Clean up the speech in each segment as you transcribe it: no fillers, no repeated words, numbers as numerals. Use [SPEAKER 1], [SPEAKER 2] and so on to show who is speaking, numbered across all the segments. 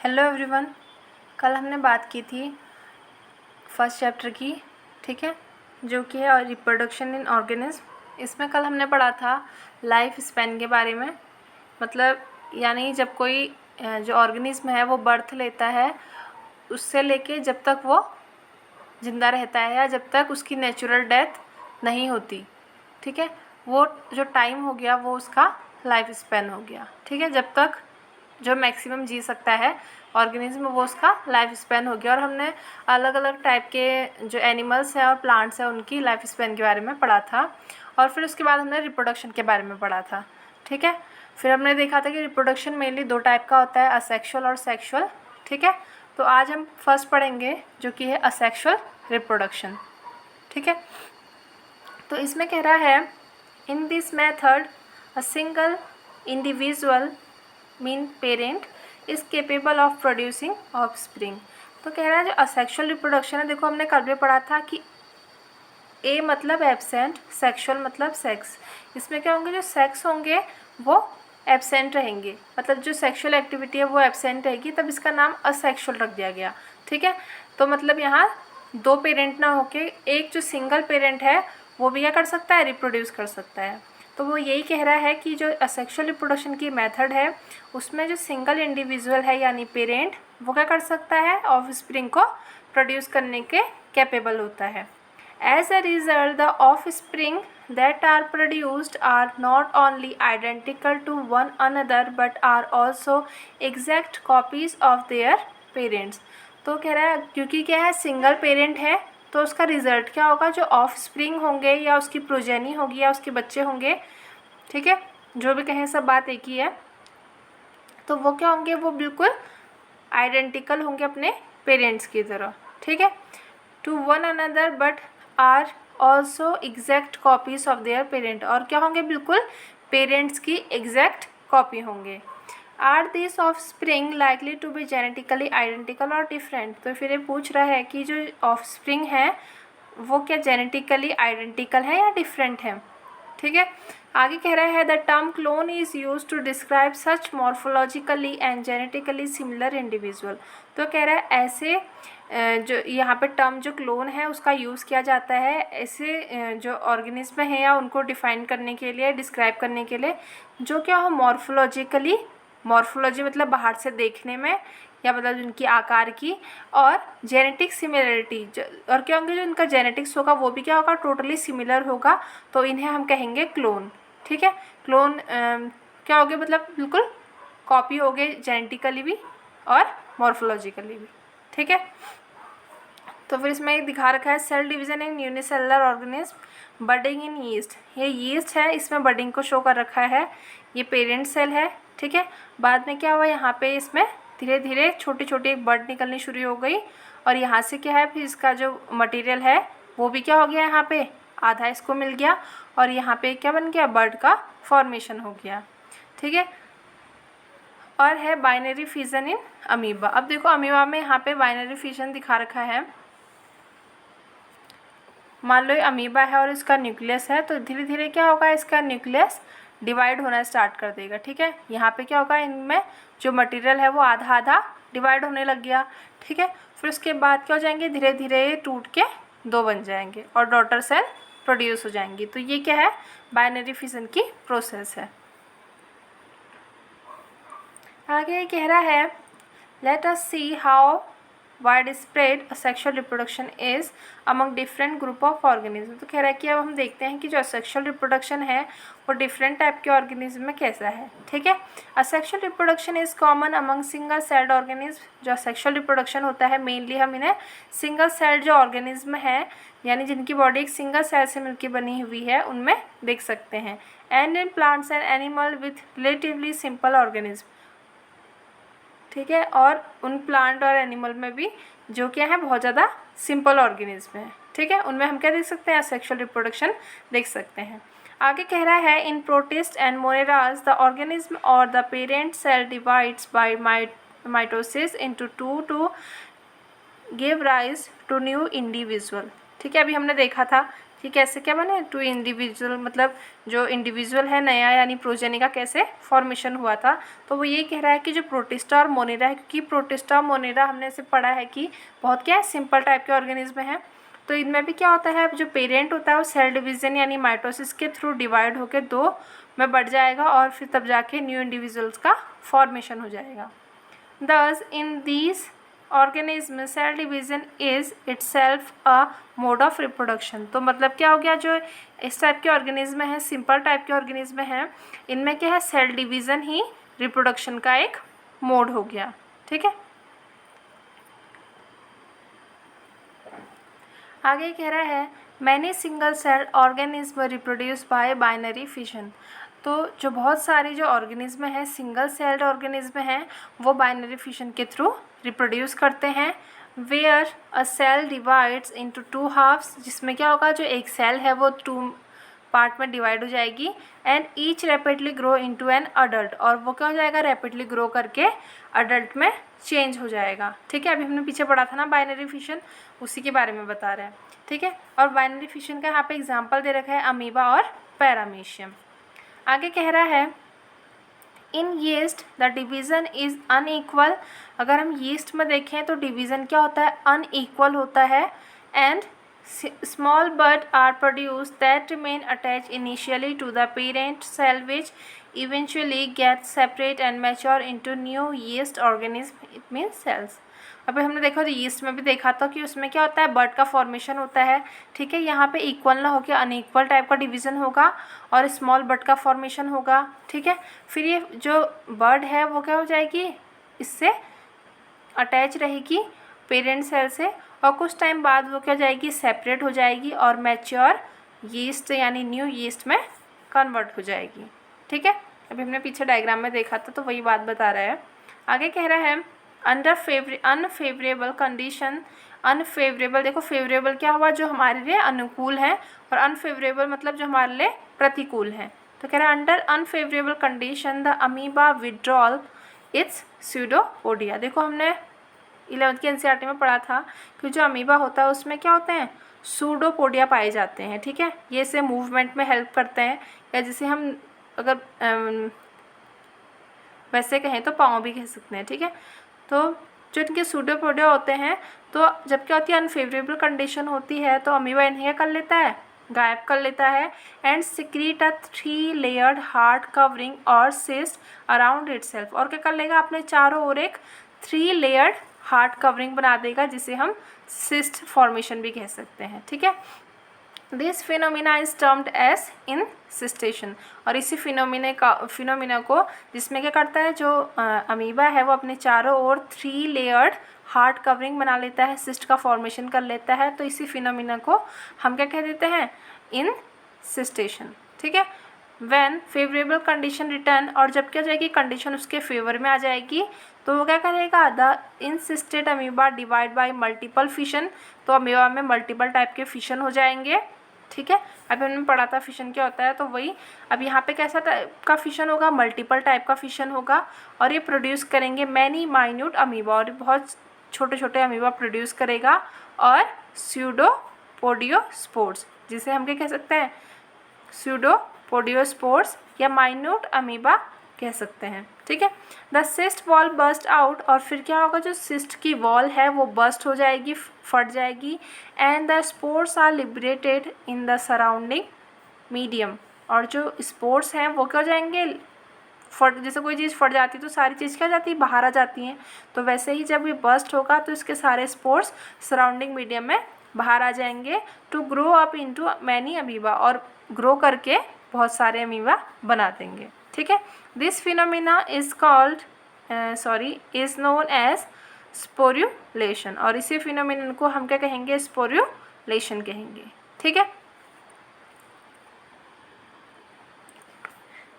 [SPEAKER 1] Hello everyone. कल हमने बात की थी फर्स्ट चैप्टर की, ठीक है, जो कि है रिप्रोडक्शन इन ऑर्गेनिज्म। इसमें कल हमने पढ़ा था लाइफ स्पैन के बारे में, मतलब यानी जब कोई जो ऑर्गेनिज्म है वो बर्थ लेता है उससे लेके जब तक वो ज़िंदा रहता है या जब तक उसकी नेचुरल डेथ नहीं होती, ठीक है, वो जो टाइम हो गया वो उसका लाइफ स्पैन हो गया, ठीक है। जब तक जो मैक्सिमम जी सकता है ऑर्गेनिज्म वो उसका लाइफ स्पैन हो गया। और हमने अलग अलग टाइप के जो एनिमल्स हैं और प्लांट्स हैं उनकी लाइफ स्पैन के बारे में पढ़ा था। और फिर उसके बाद हमने रिप्रोडक्शन के बारे में पढ़ा था, ठीक है। फिर हमने देखा था कि रिप्रोडक्शन मेनली दो टाइप का होता है, असेक्सुअल और सेक्सुअल, ठीक है। तो आज हम फर्स्ट पढ़ेंगे जो कि है असेक्सुअल रिप्रोडक्शन, ठीक है। तो इसमें कह रहा है in this method a single individual mean parent is capable of producing offspring. तो कह रहा है जो असेक्सुअल रिप्रोडक्शन है, देखो हमने कल भी पढ़ा था कि ए मतलब एब्सेंट, सेक्सुअल मतलब सेक्स। इसमें क्या होंगे, जो सेक्स होंगे वो एब्सेंट रहेंगे, मतलब जो सेक्सुअल एक्टिविटी है वो एब्सेंट रहेगी, तब इसका नाम असेक्सुअल रख दिया गया, ठीक है। तो मतलब यहाँ दो पेरेंट ना होके एक जो सिंगल पेरेंट है वो भी क्या कर सकता है, रिप्रोड्यूस कर सकता है। तो वो यही कह रहा है कि जो असेक्सुअल रिप्रोडक्शन की मेथड है उसमें जो सिंगल इंडिविजुअल है यानी पेरेंट वो क्या कर सकता है, ऑफस्प्रिंग को प्रोड्यूस करने के कैपेबल होता है। As a result, the offspring that are produced are not only identical to one another but are also exact copies of their parents। तो कह रहा है क्योंकि क्या है, सिंगल पेरेंट है तो उसका रिजल्ट क्या होगा, जो ऑफस्प्रिंग होंगे या उसकी प्रोजेनी होगी या उसके बच्चे होंगे, ठीक है, जो भी कहें सब बात एक ही है, तो वो क्या होंगे, वो बिल्कुल आइडेंटिकल होंगे अपने पेरेंट्स की तरह, ठीक है, to one another but are also exact copies of their parent. और क्या होंगे, बिल्कुल पेरेंट्स की एग्जैक्ट कॉपी होंगे। Are this offspring likely to be genetically identical or different. तो फिर ये पूछ रहा है कि जो ऑफ स्प्रिंग है वो क्या जेनेटिकली आइडेंटिकल है या डिफरेंट है, ठीक है। आगे कह रहा है the term clone is use to describe such morphologically and genetically similar individual. तो कह रहा है ऐसे जो यहाँ पे टर्म जो क्लोन है उसका यूज़ किया जाता है ऐसे जो ऑर्गेनिज्म है या उनको डिफाइन करने के लिए, डिस्क्राइब करने के लिए, जो क्या हो मॉर्फोलॉजिकली, मॉर्फोलॉजी मतलब बाहर से देखने में या मतलब उनकी आकार की, और जेनेटिक सिमिलरिटी, और क्या होंगे जो इनका जेनेटिक्स होगा वो भी क्या होगा, टोटली सिमिलर होगा, तो इन्हें हम कहेंगे क्लोन, ठीक है। क्लोन क्या हो गए, मतलब बिल्कुल कॉपी हो गए जेनेटिकली भी और मॉर्फोलॉजिकली भी, ठीक है। तो फिर इसमें दिखा रखा है cell division in unicellular organism, budding in yeast. ये यीस्ट है, इसमें बडिंग को शो कर रखा है, ये पेरेंट सेल है, ठीक है। बाद में क्या हुआ, यहाँ पे इसमें धीरे धीरे छोटी छोटी बड निकलनी शुरू हो गई, और यहाँ से क्या है, फिर इसका जो मटेरियल है वो भी क्या हो गया, यहाँ पे आधा इसको मिल गया, और यहाँ पे क्या बन गया, बर्ड का फॉर्मेशन हो गया, ठीक है। और है बाइनरी फिजन इन अमीबा। अब देखो अमीबा में यहाँ पे बाइनरी फिजन दिखा रखा है। मान लो ये अमीबा है और इसका न्यूक्लियस है, तो धीरे धीरे क्या होगा, इसका न्यूक्लियस डिवाइड होना स्टार्ट कर देगा, ठीक है। यहाँ पे क्या होगा, इनमें जो मटेरियल है वो आधा आधा डिवाइड होने लग गया, ठीक है। फिर उसके बाद क्या हो जाएंगे, धीरे धीरे टूट के दो बन जाएंगे और डॉटर सेल प्रोड्यूस हो जाएंगी। तो ये क्या है, बाइनरी फिजन की प्रोसेस है। आगे कह रहा है let us see how wide spread sexual reproduction is among different group of organism. तो कह रहा है कि अब हम देखते हैं कि जो सेक्शुअल रिप्रोडक्शन है वो डिफरेंट टाइप के ऑर्गेनिज्म में कैसा है, ठीक है। Asexual reproduction is common among single celled organism. जो सेक्शुअल रिप्रोडक्शन होता है मेनली हम इन्हें सिंगल सेल्ड जो ऑर्गेनिज्म है यानी जिनकी बॉडी एक सिंगल सेल से मिलकर बनी हुई है उनमें देख सकते हैं। And in plants and animal with relatively simple organism, ठीक है। और उन प्लांट और एनिमल में भी जो क्या है बहुत ज़्यादा सिंपल ऑर्गेनिज्म है, ठीक है, उनमें हम क्या देख सकते हैं, सेक्सुअल रिप्रोडक्शन देख सकते हैं। आगे कह रहा है in protist and moneras the organism or the parent cell divides by mitosis into two to give rise to new individual, ठीक है। अभी हमने देखा था कि कैसे क्या बने, टू इंडिविजुअल, मतलब जो इंडिविजुअल है नया यानी प्रोजेनी का कैसे फॉर्मेशन हुआ था। तो वो ये कह रहा है कि जो प्रोटिस्टा और मोनेरा है, क्योंकि प्रोटिस्टा और मोनेरा हमने से पढ़ा है कि बहुत क्या है, सिंपल टाइप के ऑर्गेनिज्म हैं। तो इनमें भी क्या होता है, जो पेरेंट होता है वो सेल डिवीज़न यानी माइटोसिस के थ्रू डिवाइड होकर 2 में बढ़ जाएगा और फिर तब जाके न्यू इंडिविजुअल्स का फॉर्मेशन हो जाएगा। Thus, in these organisms, cell division is itself a mode of reproduction। तो मतलब क्या हो गया, जो इस टाइप के ऑर्गेनिज्म हैं, सिंपल टाइप के ऑर्गेनिज्म हैं, इनमें क्या है, सेल डिवीज़न ही रिप्रोडक्शन का एक मोड हो गया। ठीक है, आगे कह रहा है many single cell organism reproduce by binary fission. तो जो बहुत सारी जो ऑर्गेनिज्म हैं, सिंगल सेल्ड ऑर्गेनिज्म हैं, वो बाइनरी फिशन के थ्रू रिप्रोड्यूस करते हैं। Where a cell divides into 2 halves, जिसमें क्या होगा, जो एक सेल है वो 2 पार्ट में डिवाइड हो जाएगी। And each rapidly grow into an adult, और वो क्या हो जाएगा, रैपिडली ग्रो करके अडल्ट में चेंज हो जाएगा। ठीक है, अभी हमने पीछे पढ़ा था ना बाइनरी फिशन, उसी के बारे में बता रहे हैं। ठीक है, और बाइनरी फिशन का यहाँ पे एग्जाम्पल दे रखा है अमीबा और पैरामीशियम। आगे कह रहा है इन yeast the division is unequal. अगर हम यीस्ट में देखें तो डिवीज़न क्या होता है, अनइक्वल होता है। And small bud are produce that remain attach initially to the parent cell which eventually get separate and mature into new yeast organism, it means cells. अभी हमने देखा तो यीस्ट में भी देखा था कि उसमें क्या होता है, बर्ड का फॉर्मेशन होता है। ठीक है, यहाँ पे इक्वल ना होकर अनइक्वल टाइप का डिवीज़न होगा और स्मॉल बर्ड का फॉर्मेशन होगा। ठीक है, फिर ये जो बर्ड है वो क्या हो जाएगी, इससे अटैच रहेगी पेरेंट सेल से, और कुछ टाइम बाद वो क्या हो जाएगी, सेपरेट हो जाएगी और मैच्योर यीस्ट यानी न्यू यीस्ट में कन्वर्ट हो जाएगी। ठीक है, अभी हमने पीछे डायग्राम में देखा था तो वही बात बता रहा है। आगे कह रहा है अंडर अनफेवरेबल कंडीशन। अनफेवरेबल, देखो फेवरेबल क्या हुआ, जो हमारे लिए अनुकूल है, और अनफेवरेबल मतलब जो हमारे लिए प्रतिकूल है। तो कह रहा है under unfavourable condition the amoeba withdrawal it's pseudopodia. देखो हमने 11th के एनसीईआरटी में पढ़ा था कि जो अमीबा होता है उसमें क्या होते हैं, सूडोपोडिया पाए जाते हैं। ठीक है, ये से मूवमेंट में हेल्प करते हैं, या जिसे हम अगर वैसे कहें तो पाँव भी कह सकते हैं। ठीक है, तो जो इनके सूडोपोडिया होते हैं, तो जब क्या होती है, अनफेवरेबल कंडीशन होती है तो अमीबा इन्हें क्या कर लेता है, गायब कर लेता है। And secrete a 3 layered hard covering और सिस्ट अराउंड इटसेल्फ, और क्या कर लेगा, अपने चारों ओर एक 3 लेयर्ड हार्ड कवरिंग बना देगा, जिसे हम सिस्ट फॉर्मेशन भी कह सकते हैं। ठीक है, this phenomena is termed as encystation. और इसी फिनोमिना को जिसमें क्या करता है, जो अमीबा है वो अपने चारों ओर 3 लेयर्ड हार्ड कवरिंग बना लेता है, सिस्ट का फॉर्मेशन कर लेता है, तो इसी फिनोमिना को हम क्या कह देते हैं, इनसिस्टेशन। ठीक है, व्हेन फेवरेबल कंडीशन रिटर्न, और जब क्या जाएगी, कंडीशन उसके फेवर में आ जाएगी, तो वो क्या करेगा, the encysted amoeba divide by multiple fission. तो अमीबा में मल्टीपल टाइप के फिशन हो जाएंगे। ठीक है, अभी हमने पढ़ा था फिशन क्या होता है, तो वही अब यहाँ पे कैसा टाइप का फिशन होगा, मल्टीपल टाइप का फिशन होगा, और ये प्रोड्यूस करेंगे मैनी माइन्यूट अमीबा, और बहुत छोटे छोटे अमीबा प्रोड्यूस करेगा, और स्यूडोपोडियोस्पोर्स, जिसे हम क्या कह सकते हैं, स्यूडोपोडियोस्पोर्स या माइन्यूट अमीबा कह सकते हैं। ठीक है, the cyst wall burst out, और फिर क्या होगा, जो सिस्ट की वॉल है वो बर्स्ट हो जाएगी, फट जाएगी। And the spores are liberated in the surrounding medium, और जो स्पोर्स हैं वो क्या हो जाएंगे, फट, जैसे कोई चीज़ फट जाती है तो सारी चीज़ क्या जाती है, बाहर आ जाती हैं। तो वैसे ही जब ये बर्स्ट होगा तो इसके सारे स्पोर्स सराउंडिंग मीडियम में बाहर आ जाएंगे, to grow up into many amoeba, और ग्रो करके बहुत सारे अमीबा बना देंगे। ठीक है, this phenomena is called is known as sporulation, और इसी फिनोमिना को हम क्या कहेंगे, स्पोर्युलेशन कहेंगे। ठीक है,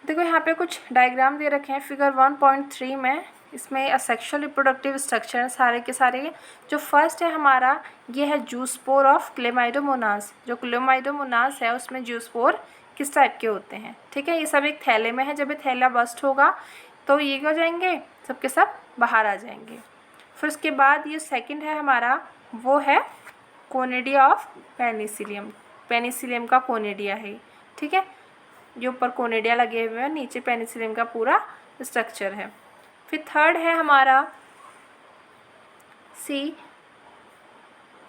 [SPEAKER 1] देखो यहाँ पे कुछ डायग्राम दे रखे हैं फिगर 1.3 में, इसमें असेक्सुअल रिप्रोडक्टिव स्ट्रक्चर सारे के सारे। जो फर्स्ट है हमारा, ये है जूस्पोर ऑफ क्लेमाइडोमोनास। जो क्लेमाइडोमोनास है उसमें जूस्पोर किस टाइप के होते हैं। ठीक है, ये सब एक थैले में है, जब ये थैला बस्ट होगा तो ये क्या हो जाएंगे, सब के सब बाहर आ जाएंगे। फिर उसके बाद ये सेकंड है हमारा, वो है कोनिडिया ऑफ पेनिसिलियम। पेनिसिलियम का कोनिडिया है, ठीक है। जो ऊपर कोनिडिया लगे हुए हैं, नीचे पेनिसिलियम का पूरा स्ट्रक्चर है। फिर थर्ड है हमारा सी,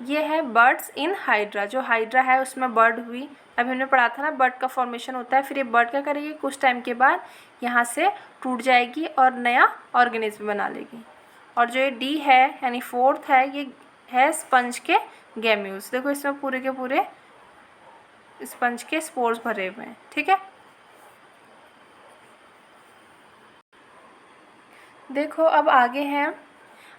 [SPEAKER 1] ये है बर्ड्स इन हाइड्रा। जो हाइड्रा है उसमें बर्ड हुई, अभी हमने पढ़ा था ना बर्ड का फॉर्मेशन होता है। फिर ये बर्ड क्या करेगी, कुछ टाइम के बाद यहाँ से टूट जाएगी और नया ऑर्गेनिज्म बना लेगी। और जो ये डी है यानी फोर्थ है, ये है स्पंज के गैम्यूल्स। देखो इसमें पूरे के पूरे स्पंज के स्पोर्स भरे हुए हैं, ठीक है। देखो अब आगे हैं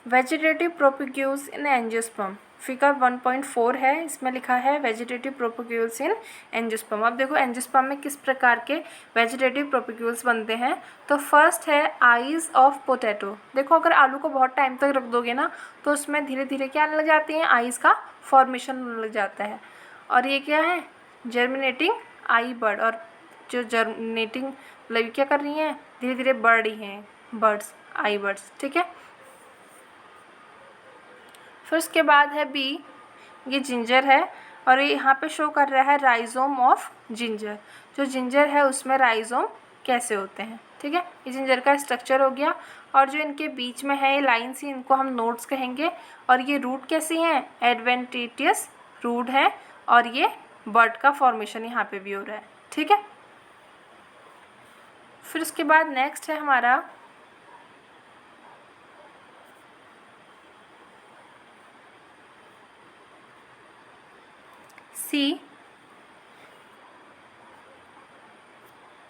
[SPEAKER 1] वेजिटेटिव प्रोपिक्यूल्स इन एंजियोस्पर्म। फिगर 1.4 है, इसमें लिखा है वेजिटेटिव प्रोपिक्यूल्स इन एंजियोस्पर्म। अब देखो एंजियोस्पर्म में किस प्रकार के वेजिटेटिव प्रोपिक्यूल्स बनते हैं। तो फर्स्ट है आईज ऑफ पोटैटो। देखो अगर आलू को बहुत टाइम तक रख दोगे ना तो उसमें धीरे धीरे क्या आने लग जाती हैं, आईज का फॉर्मेशन होने लग जाता है। और ये क्या है, जर्मिनेटिंग आई बर्ड। और जो जर्मिनेटिंग मतलब क्या कर रही हैं, धीरे धीरे बढ़ रही हैं बर्ड्स, आई बर्ड्स, ठीक है। फिर उसके बाद है बी, ये जिंजर है और ये यहाँ पे शो कर रहा है राइजोम ऑफ जिंजर। जो जिंजर है उसमें राइजोम कैसे होते हैं, ठीक है। ये जिंजर का स्ट्रक्चर हो गया। और जो इनके बीच में है ये लाइन सी, इनको हम नोड्स कहेंगे। और ये रूट कैसी हैं, एडवेंटिटियस रूट है। और ये बर्ड का फॉर्मेशन यहाँ पे भी हो रहा है, ठीक है। फिर उसके बाद नेक्स्ट है हमारा सी,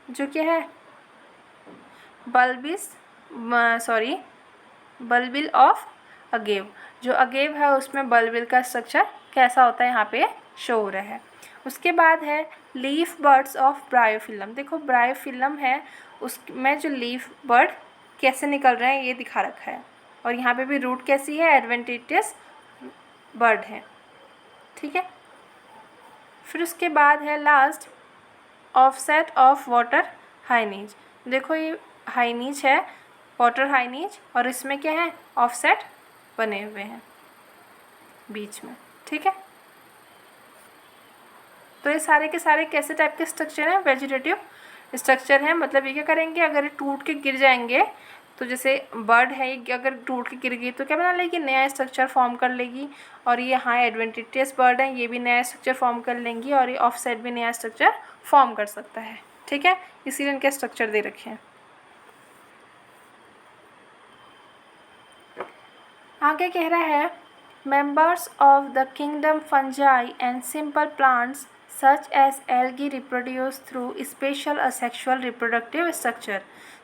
[SPEAKER 1] जो क्या है बल्बिल ऑफ अगेव। जो अगेव है उसमें बल्बिल का स्ट्रक्चर कैसा होता है यहाँ पे शो हो रहा है। उसके बाद है लीफ बर्ड्स ऑफ ब्रायोफिलम। देखो ब्रायोफिलम है, उसमें जो लीफ बर्ड कैसे निकल रहे हैं ये दिखा रखा है। और यहाँ पे भी रूट कैसी है, एडवेंटिटियस बर्ड है, ठीक है। फिर उसके बाद है लास्ट ऑफसेट ऑफ वाटर हाइनीज। देखो ये हाइनीज है, वाटर हाइनीज, और इसमें क्या है, ऑफसेट बने हुए हैं बीच में, ठीक है। तो ये सारे के सारे कैसे टाइप के स्ट्रक्चर हैं, वेजिटेटिव स्ट्रक्चर हैं। मतलब ये क्या करेंगे, अगर ये टूट के गिर जाएंगे तो जैसे बर्ड है ये अगर टूट के गिर गई तो क्या बना लेगी, नया स्ट्रक्चर फॉर्म कर लेगी। और ये हाँ एडवेंटिटियस बर्ड है, ये भी नया स्ट्रक्चर फॉर्म कर लेंगी। और ये ऑफसेट भी नया स्ट्रक्चर फॉर्म कर सकता है, ठीक है। इसीलिए इनके स्ट्रक्चर दे रखे हैं। आगे कह रहा है members of the kingdom fungi and simple plants such as algae reproduce through special asexual reproductive structure.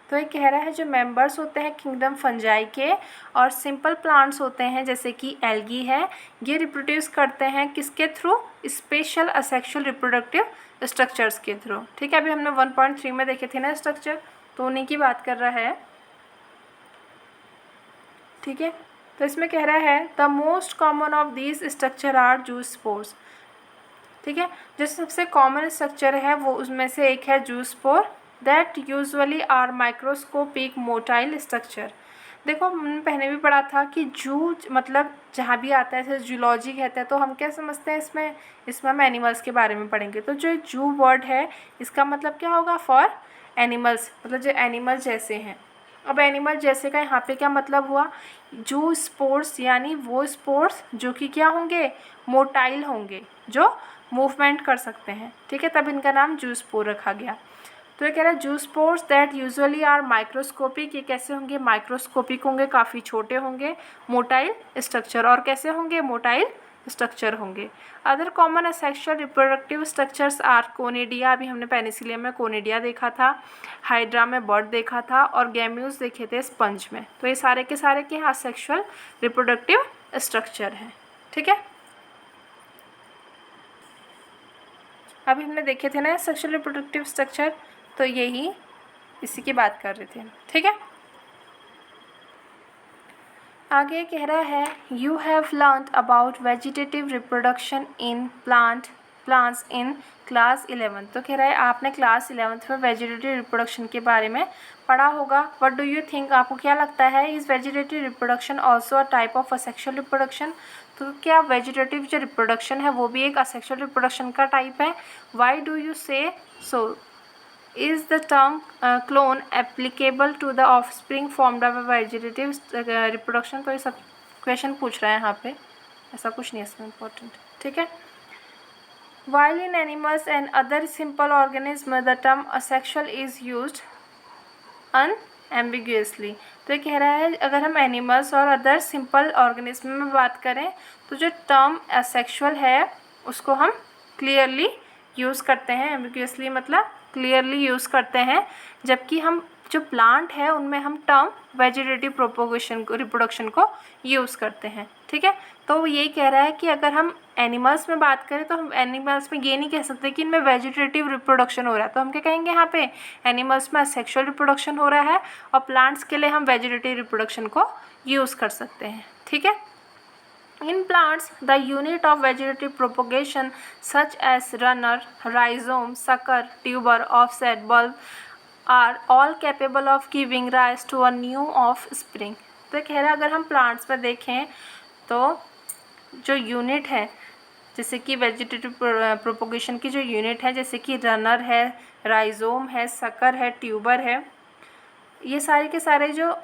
[SPEAKER 1] तो ये कह रहा है जो मेंबर्स होते हैं किंगडम फंजाई के और सिंपल प्लांट्स होते हैं जैसे कि एल्गी है, ये रिप्रोड्यूस करते हैं किसके through, special asexual reproductive structures के थ्रू, ठीक है। अभी हमने 1.3 में देखे थे ना स्ट्रक्चर, तो उन्हीं की बात कर रहा है, ठीक है। तो इसमें कह रहा है the most common of these structure are zoospores, ठीक है। जो सबसे कॉमन स्ट्रक्चर है वो उसमें से एक है zoospore that usually are microscopic motile structure. देखो हमने पहले भी पढ़ा था कि जू मतलब जहाँ भी आता है जैसे जूलॉजी कहते हैं तो हम क्या समझते हैं इसमें हम एनिमल्स के बारे में पढ़ेंगे। तो जो जू वर्ड है इसका मतलब क्या होगा, फॉर एनिमल्स, मतलब जो एनिमल जैसे हैं। अब एनिमल जैसे का यहाँ पे क्या मतलब हुआ, जू स्पोर्स यानी वो स्पोर्स जो कि क्या होंगे, मोटाइल होंगे, जो मूवमेंट कर सकते हैं, ठीक है। तब इनका नाम जू स्पोर रखा गया। तो ये कह रहा है zoospores that usually are microscopic, ये कैसे होंगे, माइक्रोस्कोपिक होंगे, काफ़ी छोटे होंगे, मोटाइल स्ट्रक्चर, और कैसे होंगे, मोटाइल स्ट्रक्चर होंगे। Other common asexual reproductive structures are conidia, अभी हमने पेनिसिलियम में कोनिडिया देखा था, हाइड्रा में बर्ड देखा था, और गैम्यूल्स देखे थे स्पंज में। तो ये सारे के सारे के असेक्सुअल रिप्रोडक्टिव स्ट्रक्चर हैं, ठीक है। अभी हमने देखे थे ना सेक्सुअल रिप्रोडक्टिव स्ट्रक्चर, तो यही इसी की बात कर रहे थे, ठीक है। आगे कह रहा है you have learned about vegetative reproduction in plant plants in class 11। तो कह रहा है आपने क्लास 11th में वेजिटेटिव रिप्रोडक्शन के बारे में पढ़ा होगा। व्हाट डू यू थिंक, आपको क्या लगता है, is vegetative reproduction also a type of asexual reproduction? तो क्या वेजिटेटिव जो रिप्रोडक्शन है वो भी एक असेक्सुअल रिप्रोडक्शन का टाइप है? वाई डू यू से सो? Is the term clone applicable to the offspring formed by vegetative reproduction? तो ये सब क्वेश्चन पूछ रहा है यहाँ पे, ऐसा कुछ नहीं है इसमें इम्पोर्टेंट, ठीक है। While in animals and other simple organisms the term asexual is used unambiguously। तो ये कह रहा है अगर हम एनिमल्स और अदर सिंपल ऑर्गेनिज्म में बात करें तो जो टर्म असेक्सुअल है उसको हम क्लियरली यूज़ करते हैं। एम्बिगुअसली मतलब क्लियरली यूज़ करते हैं, जबकि हम जो प्लांट है उनमें हम टर्म वेजिटेटिव प्रोपोगेशन को, रिप्रोडक्शन को यूज़ करते हैं, ठीक है। तो वो यही कह रहा है कि अगर हम एनिमल्स में बात करें तो हम एनिमल्स में ये नहीं कह सकते कि इनमें वेजिटेटिव रिप्रोडक्शन हो रहा है, तो हम क्या कहेंगे यहाँ पे, एनिमल्स में सेक्सुअल रिप्रोडक्शन हो रहा है और प्लांट्स के लिए हम वेजिटेटिव रिप्रोडक्शन को यूज़ कर सकते हैं, ठीक है। In plants, the unit of vegetative propagation such as runner, rhizome, sucker, tuber, offset, bulb are all capable of giving rise to a new offspring। तो कह रहा है अगर हम प्लांट्स में देखें तो जो यूनिट है जैसे कि वेजिटेटिव प्रोपोगेशन की जो यूनिट है जैसे कि रनर है, राइजोम है, सकर है, ट्यूबर है, ये सारे के सारे जो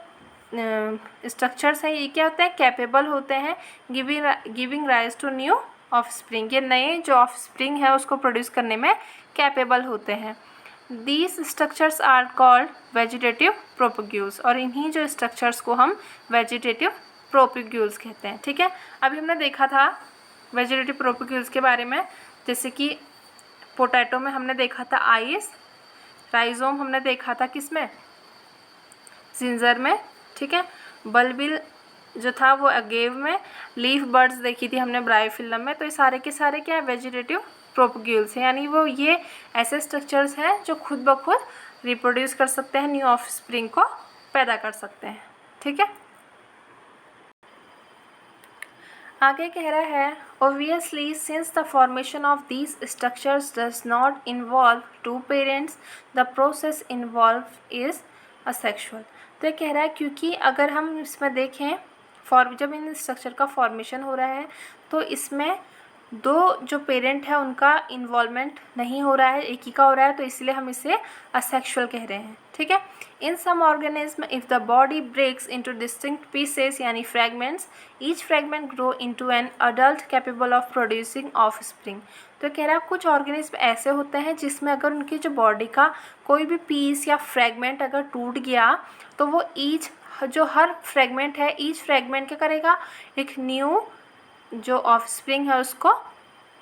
[SPEAKER 1] स्ट्रक्चर्स हैं ये क्या होते हैं, कैपेबल होते हैं giving rise to new offspring. ये नए जो ऑफस्प्रिंग है उसको प्रोड्यूस करने में कैपेबल होते हैं। These structures are called vegetative propagules, और इन्हीं जो स्ट्रक्चर्स को हम वेजिटेटिव प्रोपोग्यूल्स कहते हैं, ठीक है। अभी हमने देखा था वेजिटेटिव प्रोपोग्यूल्स के बारे में, जैसे कि पोटैटो में हमने देखा था आइस, राइजोम हमने देखा था किसमें, जिंजर में, ठीक है। बल्बिल जो था वो अगेव में, लीफ बर्ड्स देखी थी हमने ब्रायोफिल्लम में। तो ये सारे के सारे क्या है, वेजिटेटिव प्रोपोग्यूल्स हैं, यानी वो ये ऐसे स्ट्रक्चर्स हैं जो खुद ब खुद रिप्रोड्यूस कर सकते हैं, न्यू ऑफस्प्रिंग को पैदा कर सकते हैं, ठीक है। आगे कह रहा है obviously since the formation of these structures does not involve two parents the process involved is asexual। तो ये कह रहा है क्योंकि अगर हम इसमें देखें जब इन स्ट्रक्चर का फॉर्मेशन हो रहा है तो इसमें दो जो पेरेंट है उनका इन्वॉल्वमेंट नहीं हो रहा है, एक ही का हो रहा है, तो इसलिए हम इसे असेक्सुअल कह रहे हैं, ठीक है। In some organism if the body breaks into distinct pieces यानी fragments, each fragment grow into an adult capable of producing offspring. तो कह रहा है कुछ ऑर्गेनिज्म ऐसे होते हैं जिसमें अगर उनकी जो बॉडी का कोई भी पीस या फ्रैगमेंट अगर टूट गया तो वो जो हर फ्रैगमेंट है ईच फ्रैगमेंट क्या करेगा, एक न्यू जो ऑफस्प्रिंग है उसको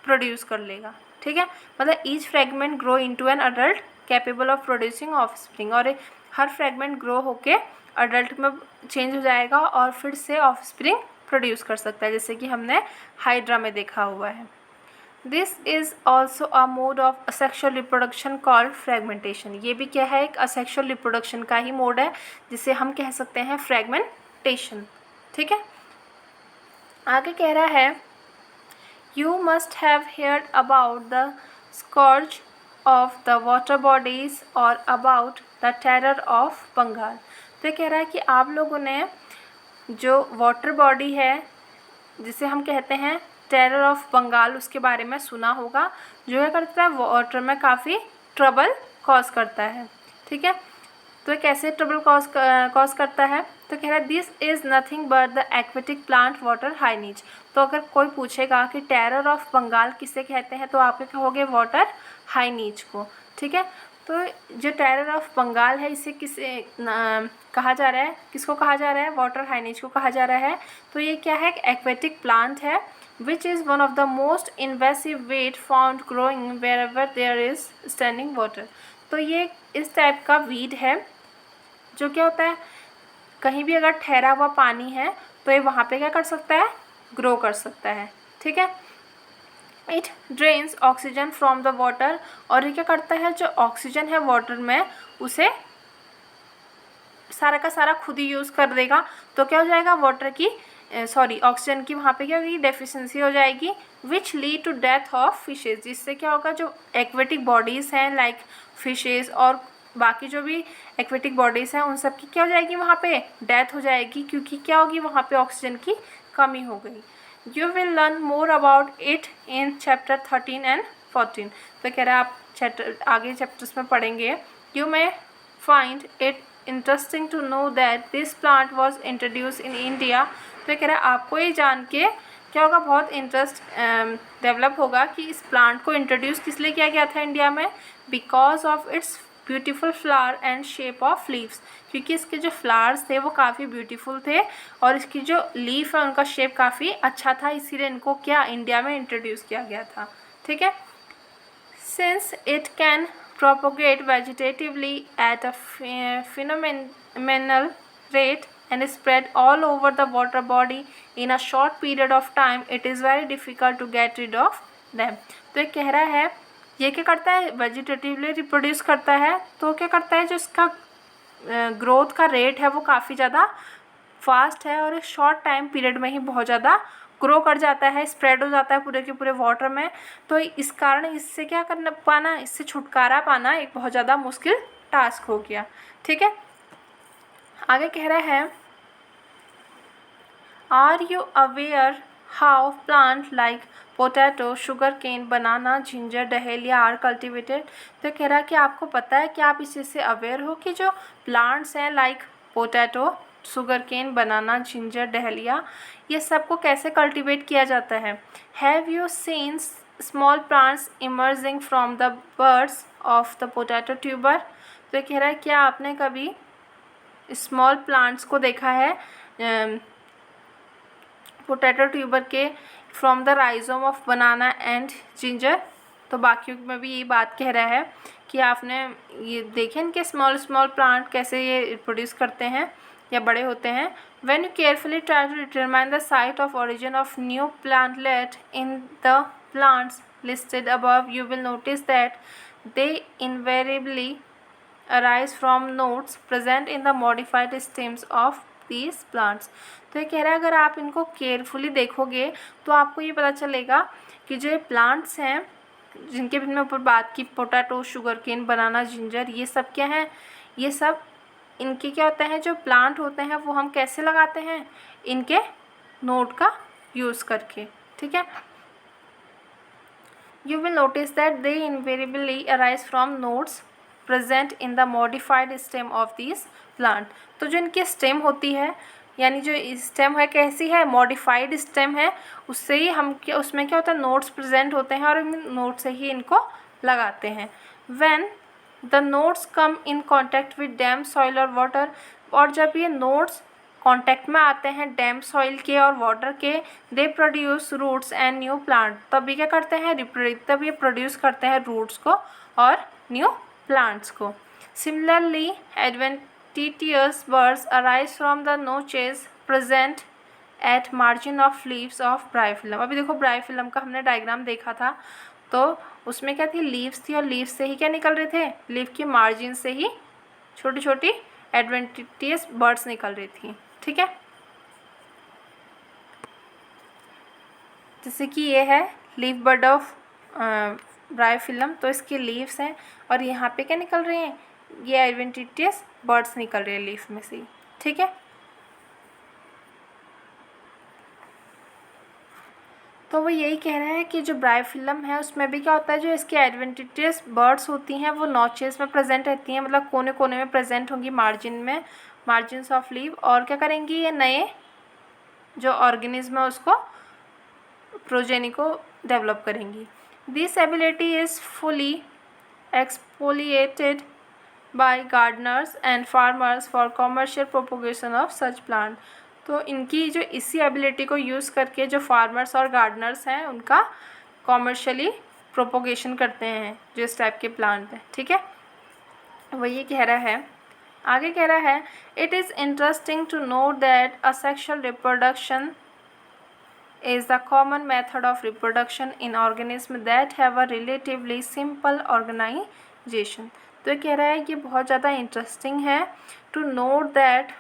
[SPEAKER 1] प्रोड्यूस कर लेगा, ठीक है। मतलब each fragment grow into an adult capable of producing offspring, और हर फ्रैगमेंट ग्रो होके अडल्ट में चेंज हो जाएगा और फिर से ऑफस्प्रिंग प्रोड्यूस कर सकता है, जैसे कि हमने हाइड्रा में देखा हुआ है। This is also a mode of asexual reproduction called fragmentation. ये भी क्या है, एक असेक्सुअल रिप्रोडक्शन का ही मोड है जिसे हम कह सकते हैं फ्रैगमेंटेशन, ठीक है। आगे कह रहा है you must have heard about the scorch of the water bodies और about the terror of Bengal. तो ये कह रहा है कि आप लोगों ने जो वाटर बॉडी है जिसे हम कहते हैं टेरर ऑफ बंगाल उसके बारे में सुना होगा, जो है करता है वाटर में काफ़ी ट्रबल कॉज करता है, ठीक है। तो कैसे ट्रबल कॉज करता है, तो कह रहा है this is nothing but the aquatic plant water हाइनीज। तो अगर कोई पूछेगा कि टेरर ऑफ बंगाल किसे कहते हैं तो आप क्या कहोगे, वाटर हाइनीज को, ठीक है। तो जो टेरर ऑफ बंगाल है इसे कहा जा रहा है, किसको कहा जा रहा है, वाटर हाइनीज को कहा जा रहा है। तो ये क्या है, एक्वेटिक प्लांट है which is one of the most invasive weed found growing wherever there is standing water। तो ये इस टाइप का वीड है जो क्या होता है, कहीं भी अगर ठहरा हुआ पानी है तो ये वहाँ पे क्या कर सकता है, ग्रो कर सकता है, ठीक है। It drains oxygen from the water, और ये क्या करता है, जो ऑक्सीजन है वाटर में उसे सारा का सारा खुद ही यूज़ कर देगा, तो क्या हो जाएगा, वाटर की ऑक्सीजन की वहाँ पे क्या होगी, डेफिशिएंसी हो जाएगी, which lead to death of fishes, जिससे क्या होगा जो एक्वेटिक बॉडीज़ हैं लाइक फिशेज़ और बाकी जो भी एक्वेटिक बॉडीज़ हैं उन सब की क्या हो जाएगी, वहाँ पे डेथ हो जाएगी, क्योंकि क्या होगी वहाँ पे ऑक्सीजन की कमी हो गई। You will learn more about it in chapter 13 and 14। तो कह रहा है आप आगे चैप्टर्स में पढ़ेंगे। You may find it interesting to know that this plant was introduce in India. तो कह रहा है आपको ये जान के क्या होगा, बहुत इंटरेस्ट डेवलप होगा कि इस प्लांट को इंट्रोड्यूस किस लिए किया गया था इंडिया में, because of its beautiful flower and shape of leaves, क्योंकि इसके जो फ्लावर्स थे वो काफ़ी ब्यूटीफुल थे और इसकी जो लीफ है उनका शेप काफ़ी अच्छा था, इसीलिए इनको क्या इंडिया में इंट्रोड्यूस किया गया था। ठीक है। Since it can propagate vegetatively at a phenomenal rate and spread all over the water body in a short period of time, it is very difficult to get rid of them। तो ये कह रहा है ये क्या करता है, vegetatively reproduce करता है, तो क्या करता है जो इसका ग्रोथ का रेट है वो काफ़ी ज़्यादा फास्ट है और शॉर्ट टाइम पीरियड में ही बहुत ज़्यादा ग्रो कर जाता है, स्प्रेड हो जाता है पूरे के पूरे वाटर में। तो इस कारण इससे क्या करना पाना, इससे छुटकारा पाना एक बहुत ज़्यादा मुश्किल टास्क हो गया। ठीक है। आगे कह रहा है are you aware how plant like potato, sugar cane, banana, ginger, dahlia are cultivated. तो कह रहा है कि आपको पता है कि आप इस चीज़ से अवेयर हो कि जो प्लांट्स हैं like potato, sugar cane, banana, ginger, dahlia, ये सब को कैसे कल्टीवेट किया जाता है। Have you seen small plants emerging from the birds of the potato tuber. तो कह रहा है क्या आपने कभी स्मॉल प्लांट्स को देखा है पोटैटो ट्यूबर के from the rhizome of banana and ginger. तो बाकियों में भी यही बात कह रहा है कि आपने ये देखें इनके स्मॉल स्मॉल प्लांट कैसे ये प्रोड्यूस करते हैं या बड़े होते हैं। When you carefully try to determine the site of origin of new plantlet in the plants listed above, you will notice that they invariably arise from nodes present in the modified stems of these plants। तो ये कह रहा है अगर आप इनको carefully देखोगे तो आपको ये पता चलेगा कि जो प्लांट्स हैं जिनके भी मैंने ऊपर बात की, potato, sugar cane, banana, ginger, ये सब क्या हैं, ये सब इनके क्या होता है जो प्लांट होते हैं वो हम कैसे लगाते हैं, इनके नोड का यूज़ करके। ठीक है। You will notice that they invariably arise from nodes present in the modified stem of this plant. तो जो इनकी स्टेम होती है यानी जो स्टेम है कैसी है, मॉडिफाइड स्टेम है, उससे ही हम क्या उसमें क्या होता है नोड्स प्रेजेंट होते हैं और इन नोड से ही इनको लगाते हैं। When the nodes come in contact with dam soil और वाटर, और जब ये नोड्स कॉन्टैक्ट में आते हैं डैम सॉइल के और वाटर के, they produce roots and new plant. तब ये क्या करते हैं तब ये प्रोड्यूस करते हैं रूट्स को और न्यू प्लांट्स को। Similarly adventitious birds arise from the notches present at margin of leaves of bryophyllum. अभी देखो ब्रायोफिलम का हमने डायग्राम देखा था, तो उसमें क्या थी, लीव्स थी और लीव्स से ही क्या निकल रहे थे, लीव की मार्जिन से ही छोटी छोटी एडवेंटिशियस बर्ड्स निकल रही थी। ठीक है। जैसे कि ये है लीव बर्ड ऑफ ब्रायोफिलम, तो इसके लीव्स हैं और यहाँ पे क्या निकल रहे हैं, ये एडवेंटिशियस बर्ड्स निकल रहे हैं लीव में से। ठीक है। तो वो यही कह रहे हैं कि जो ब्रायोफिलम है उसमें भी क्या होता है, जो इसकी एडवेंटिशियस बर्ड्स होती हैं वो नॉचेस में प्रेजेंट रहती हैं, मतलब कोने कोने में प्रेजेंट होंगी मार्जिन में, मार्जिन्स ऑफ लीव, और क्या करेंगी ये नए जो ऑर्गेनिज्म है उसको प्रोजेनी को डेवलप करेंगी। This ability is fully exploited by gardeners and farmers for commercial propagation of such plant. तो इनकी जो इसी एबिलिटी को यूज़ करके जो फार्मर्स और गार्डनर्स हैं उनका कॉमर्शियली प्रोपोगेशन करते हैं जो इस टाइप के प्लांट हैं। ठीक है। वो ये कह रहा है, आगे कह रहा है it is interesting to know that asexual reproduction is the common method of reproduction in organisms that have a relatively simple organization। तो ये कह रहा है कि बहुत ज़्यादा इंटरेस्टिंग है टू नोट दैट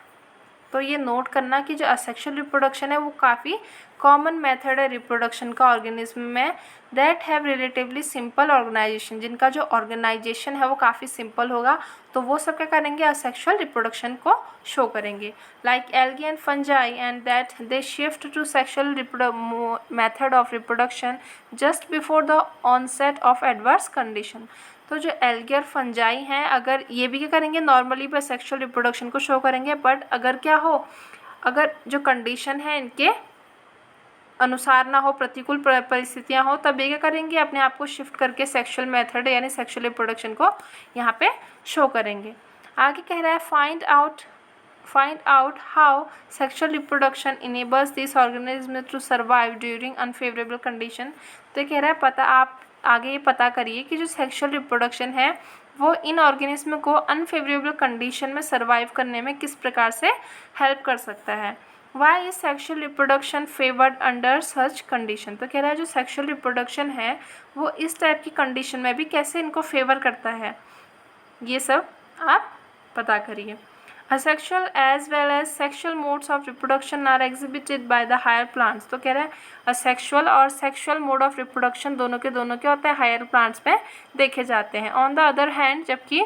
[SPEAKER 1] तो ये नोट करना कि जो असेक्सुअल रिप्रोडक्शन है वो काफ़ी कॉमन मेथड है रिप्रोडक्शन का ऑर्गेनिज्म में, that have relatively simple organization, जिनका जो ऑर्गेनाइजेशन है वो काफ़ी सिंपल होगा, तो वो सब क्या करेंगे, असेक्सुअल रिप्रोडक्शन को शो करेंगे। Like algae and fungi and that they shift to sexual method of reproduction just before the onset of adverse condition. तो जो एल्गी और फंजाई हैं, अगर ये भी क्या करेंगे, नॉर्मली बस सेक्सुअल रिप्रोडक्शन को शो करेंगे, बट अगर क्या हो, अगर जो कंडीशन है इनके अनुसार ना हो, प्रतिकूल परिस्थितियाँ हो, तब ये क्या करेंगे, अपने आप को शिफ्ट करके सेक्सुअल मेथड यानी सेक्सुअल रिप्रोडक्शन को यहाँ पे शो करेंगे। आगे कह रहा है find out how sexual reproduction enables these organisms to survive during unfavorable condition। तो ये कह रहा है आप आगे ये पता करिए कि जो सेक्सुअल रिप्रोडक्शन है वो इन ऑर्गेनिज्म को अनफेवरेबल कंडीशन में सर्वाइव करने में किस प्रकार से हेल्प कर सकता है। Why is sexual reproduction favoured under such condition. तो कह रहा है जो सेक्शुअल रिप्रोडक्शन है वो इस टाइप की कंडीशन में भी कैसे इनको फेवर करता है, ये सब आप पता करिए। Asexual as well as sexual modes of reproduction are exhibited by the higher plants। तो कह रहा है asexual और sexual mode of reproduction दोनों के क्या होता है, हायर प्लांट्स में देखे जाते हैं। ऑन द अदर हैंड जबकि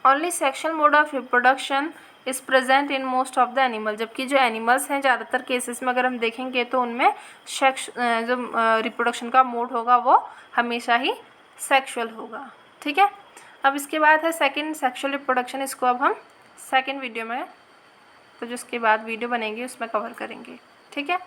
[SPEAKER 1] only sexual mode of reproduction is present in most of the animal, जबकि जो एनिमल्स हैं ज़्यादातर केसेस में अगर हम देखेंगे तो उनमें जो रिप्रोडक्शन का मोड होगा वो हमेशा ही सेक्सुअल होगा। ठीक है, अब इसके बाद है सेकंड सेक्सुअल रिप्रोडक्शन, इसको अब हम सेकंड वीडियो में, तो जिसके बाद वीडियो बनेगी उसमें कवर करेंगे। ठीक है।